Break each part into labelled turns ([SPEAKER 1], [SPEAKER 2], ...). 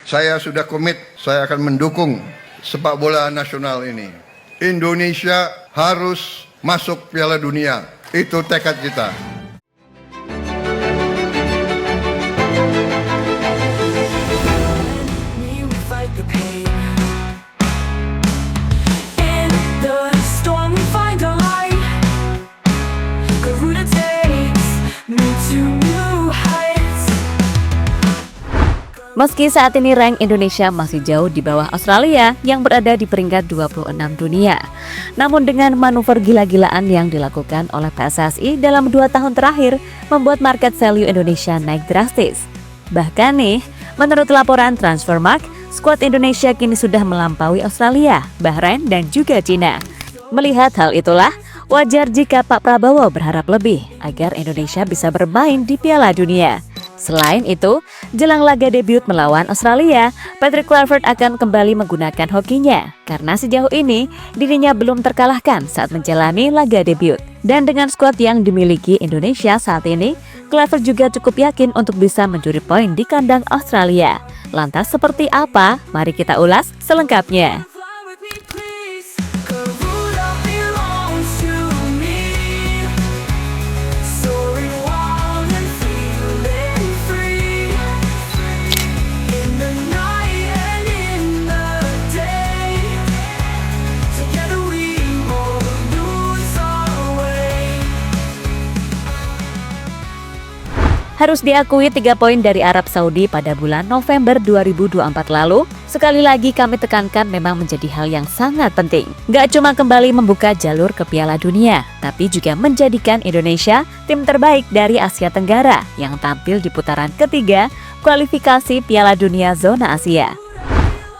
[SPEAKER 1] Saya sudah komit, saya akan mendukung sepak bola nasional ini. Indonesia harus masuk Piala Dunia. Itu tekad kita.
[SPEAKER 2] Meski saat ini rank Indonesia masih jauh di bawah Australia yang berada di peringkat 26 dunia. Namun dengan manuver gila-gilaan yang dilakukan oleh PSSI dalam 2 tahun terakhir membuat market value Indonesia naik drastis. Bahkan nih, menurut laporan Transfermarkt, skuad Indonesia kini sudah melampaui Australia, Bahrain, dan juga Cina. Melihat hal itulah, wajar jika Pak Prabowo berharap lebih agar Indonesia bisa bermain di Piala Dunia. Selain itu, jelang laga debut melawan Australia, Patrick Kluivert akan kembali menggunakan hokinya karena sejauh ini dirinya belum terkalahkan saat menjalani laga debut. Dan dengan skuad yang dimiliki Indonesia saat ini, Kluivert juga cukup yakin untuk bisa mencuri poin di kandang Australia. Lantas seperti apa? Mari kita ulas selengkapnya. Harus diakui 3 poin dari Arab Saudi pada bulan November 2024 lalu, sekali lagi kami tekankan memang menjadi hal yang sangat penting. Gak cuma kembali membuka jalur ke Piala Dunia, tapi juga menjadikan Indonesia tim terbaik dari Asia Tenggara yang tampil di putaran ketiga kualifikasi Piala Dunia Zona Asia.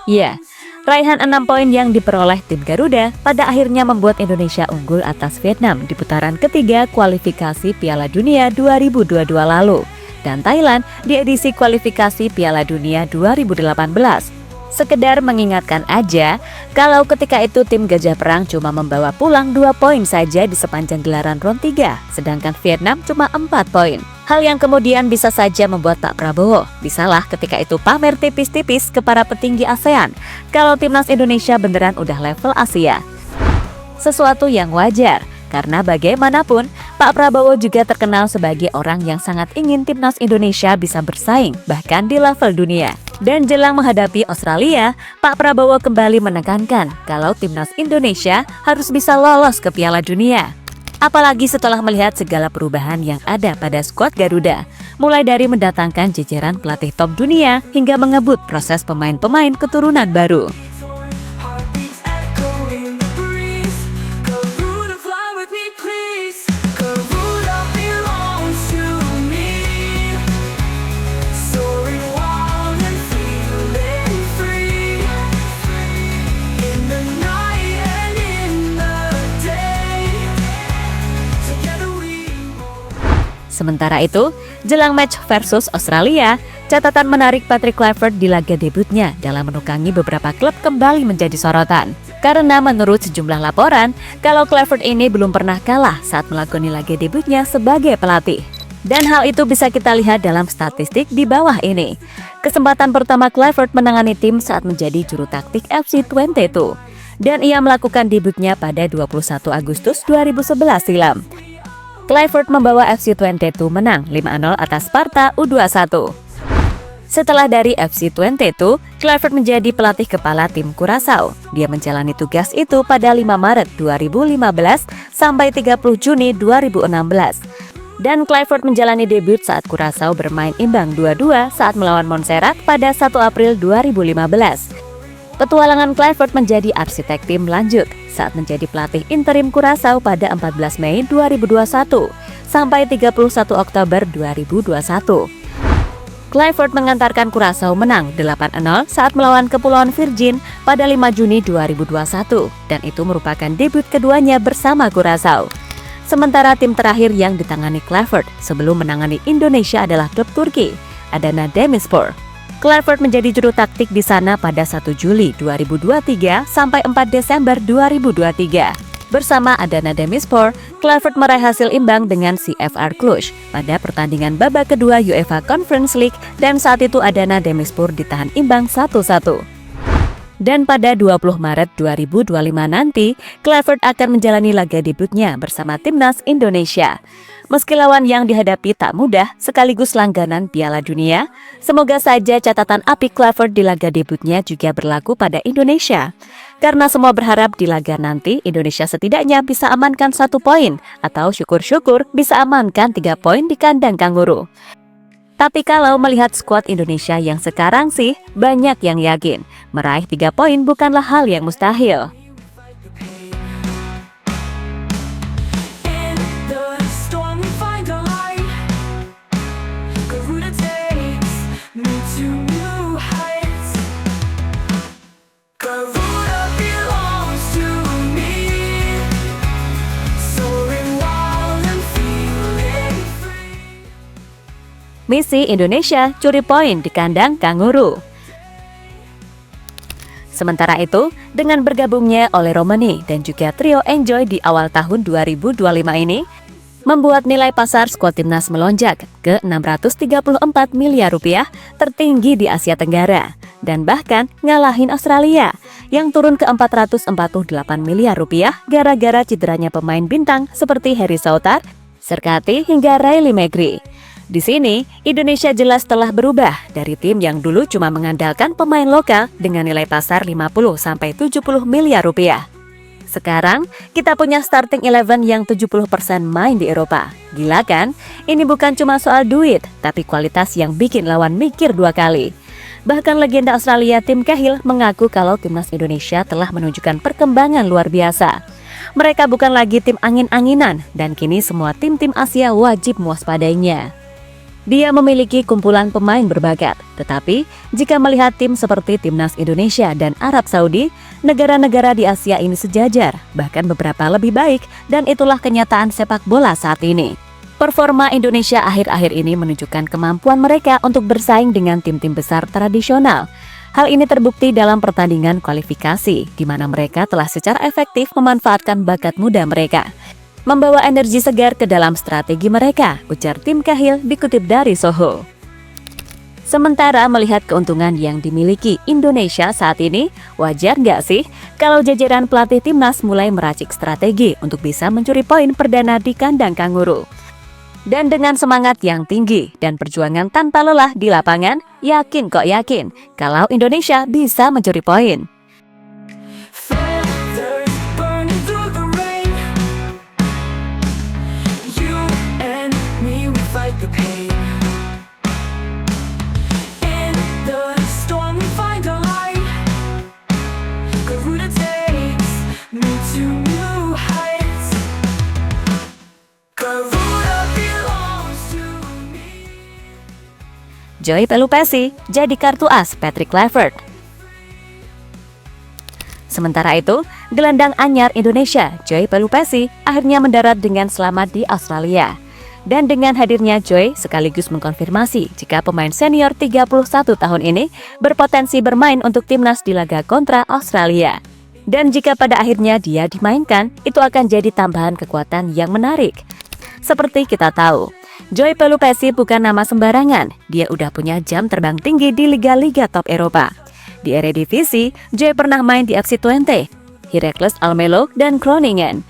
[SPEAKER 2] Ya, raihan 6 poin yang diperoleh tim Garuda pada akhirnya membuat Indonesia unggul atas Vietnam di putaran ketiga kualifikasi Piala Dunia 2022 lalu dan Thailand di edisi kualifikasi Piala Dunia 2018. Sekedar mengingatkan aja, kalau ketika itu tim Gajah Perang cuma membawa pulang 2 poin saja di sepanjang gelaran round 3, sedangkan Vietnam cuma 4 poin. Hal yang kemudian bisa saja membuat Pak Prabowo bisalah ketika itu pamer tipis-tipis ke para petinggi ASEAN kalau timnas Indonesia beneran udah level Asia. Sesuatu yang wajar, karena bagaimanapun Pak Prabowo juga terkenal sebagai orang yang sangat ingin timnas Indonesia bisa bersaing bahkan di level dunia. Dan jelang menghadapi Australia, Pak Prabowo kembali menekankan kalau timnas Indonesia harus bisa lolos ke Piala Dunia. Apalagi setelah melihat segala perubahan yang ada pada skuad Garuda, mulai dari mendatangkan jajaran pelatih top dunia hingga mengebut proses pemain-pemain keturunan baru. Sementara itu, jelang match versus Australia, catatan menarik Patrick Kluivert di laga debutnya dalam menukangi beberapa klub kembali menjadi sorotan. Karena menurut sejumlah laporan, kalau Kluivert ini belum pernah kalah saat melakoni laga debutnya sebagai pelatih. Dan hal itu bisa kita lihat dalam statistik di bawah ini. Kesempatan pertama Kluivert menangani tim saat menjadi juru taktik FC Twente itu. Dan ia melakukan debutnya pada 21 Agustus 2011 silam. Kluivert membawa FC Twente itu menang 5-0 atas Sparta U21. Setelah dari FC Twente itu, Kluivert menjadi pelatih kepala tim Curaçao. Dia menjalani tugas itu pada 5 Maret 2015 sampai 30 Juni 2016. Dan Kluivert menjalani debut saat Curaçao bermain imbang 2-2 saat melawan Montserrat pada 1 April 2015. Petualangan Kluivert menjadi arsitek tim lanjut saat menjadi pelatih interim Curaçao pada 14 Mei 2021 sampai 31 Oktober 2021. Kluivert mengantarkan Curaçao menang 8-0 saat melawan Kepulauan Virgin pada 5 Juni 2021 dan itu merupakan debut keduanya bersama Curaçao. Sementara tim terakhir yang ditangani Kluivert sebelum menangani Indonesia adalah klub Turki, Adana Demirspor. Kluivert menjadi juru taktik di sana pada 1 Juli 2023 sampai 4 Desember 2023. Bersama Adana Demirspor, Kluivert meraih hasil imbang dengan CFR Cluj pada pertandingan babak kedua UEFA Conference League dan saat itu Adana Demirspor ditahan imbang 1-1. Dan pada 20 Maret 2025 nanti, Kluivert akan menjalani laga debutnya bersama Timnas Indonesia. Meski lawan yang dihadapi tak mudah sekaligus langganan Piala Dunia, semoga saja catatan apik Kluivert di laga debutnya juga berlaku pada Indonesia. Karena semua berharap di laga nanti Indonesia setidaknya bisa amankan 1 poin atau syukur-syukur bisa amankan 3 poin di kandang Kanguru. Tapi kalau melihat skuad Indonesia yang sekarang sih banyak yang yakin meraih 3 poin bukanlah hal yang mustahil. Misi Indonesia curi poin di kandang Kanguru. Sementara itu, dengan bergabungnya Oleh Romani dan juga trio Enjoy di awal tahun 2025 ini, membuat nilai pasar skuad timnas melonjak ke 634 miliar rupiah, tertinggi di Asia Tenggara, dan bahkan ngalahin Australia yang turun ke 448 miliar rupiah gara-gara cederanya pemain bintang seperti Harry Souttar, Serkati hingga Riley Magri. Di sini, Indonesia jelas telah berubah dari tim yang dulu cuma mengandalkan pemain lokal dengan nilai pasar 50-70 miliar rupiah. Sekarang, kita punya starting 11 yang 70% main di Eropa. Gila kan? Ini bukan cuma soal duit, tapi kualitas yang bikin lawan mikir 2 kali. Bahkan legenda Australia Tim Cahill mengaku kalau timnas Indonesia telah menunjukkan perkembangan luar biasa. Mereka bukan lagi tim angin-anginan, dan kini semua tim-tim Asia wajib mewaspadainya. Dia memiliki kumpulan pemain berbakat, tetapi jika melihat tim seperti Timnas Indonesia dan Arab Saudi, negara-negara di Asia ini sejajar, bahkan beberapa lebih baik, dan itulah kenyataan sepak bola saat ini. Performa Indonesia akhir-akhir ini menunjukkan kemampuan mereka untuk bersaing dengan tim-tim besar tradisional. Hal ini terbukti dalam pertandingan kualifikasi, di mana mereka telah secara efektif memanfaatkan bakat muda mereka. Membawa energi segar ke dalam strategi mereka, ujar Tim Cahill dikutip dari Soho. Sementara melihat keuntungan yang dimiliki Indonesia saat ini, wajar nggak sih kalau jajaran pelatih timnas mulai meracik strategi untuk bisa mencuri poin perdana di kandang Kanguru. Dan dengan semangat yang tinggi dan perjuangan tanpa lelah di lapangan, yakin kalau Indonesia bisa mencuri poin. Joy Pelupessy jadi kartu as Patrick Kluivert. Sementara itu, gelandang anyar Indonesia, Joy Pelupessy, akhirnya mendarat dengan selamat di Australia. Dan dengan hadirnya Joy sekaligus mengkonfirmasi jika pemain senior 31 tahun ini berpotensi bermain untuk timnas di laga kontra Australia. Dan jika pada akhirnya dia dimainkan, itu akan jadi tambahan kekuatan yang menarik. Seperti kita tahu, Joy Pelupessy bukan nama sembarangan. Dia udah punya jam terbang tinggi di liga-liga top Eropa. Di Eredivisie, Joy pernah main di FC Twente, Heracles Almelo, dan Groningen.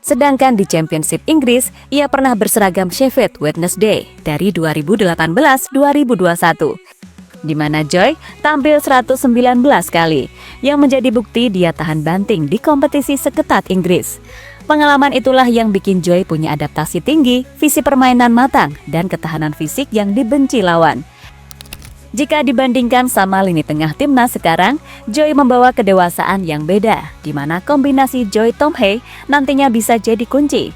[SPEAKER 2] Sedangkan di Championship Inggris, ia pernah berseragam Sheffield Wednesday dari 2018-2021, di mana Joy tampil 119 kali, yang menjadi bukti dia tahan banting di kompetisi seketat Inggris. Pengalaman itulah yang bikin Joy punya adaptasi tinggi, visi permainan matang, dan ketahanan fisik yang dibenci lawan. Jika dibandingkan sama lini tengah timnas sekarang, Joy membawa kedewasaan yang beda, di mana kombinasi Joy Tom Hei nantinya bisa jadi kunci.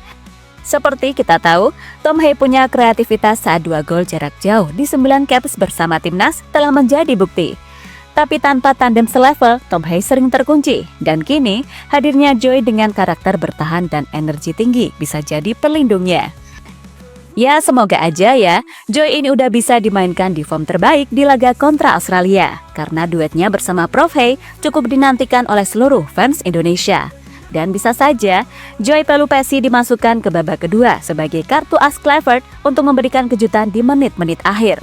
[SPEAKER 2] Seperti kita tahu, Tom Hei punya kreativitas saat 2 gol jarak jauh di 9 caps bersama timnas telah menjadi bukti. Tapi tanpa tandem selevel, Tom Hei sering terkunci. Dan kini, hadirnya Joy dengan karakter bertahan dan energi tinggi bisa jadi pelindungnya. Ya, semoga aja ya, Joy ini udah bisa dimainkan di form terbaik di laga kontra Australia. Karena duetnya bersama Prof Hei cukup dinantikan oleh seluruh fans Indonesia. Dan bisa saja, Joy Pelupessy dimasukkan ke babak kedua sebagai kartu as Kluivert untuk memberikan kejutan di menit-menit akhir.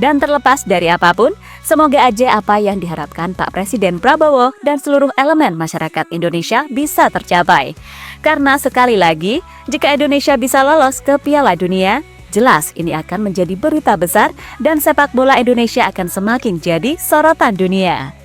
[SPEAKER 2] Dan terlepas dari apapun, semoga aja apa yang diharapkan Pak Presiden Prabowo dan seluruh elemen masyarakat Indonesia bisa tercapai. Karena sekali lagi, jika Indonesia bisa lolos ke Piala Dunia, jelas ini akan menjadi berita besar dan sepak bola Indonesia akan semakin jadi sorotan dunia.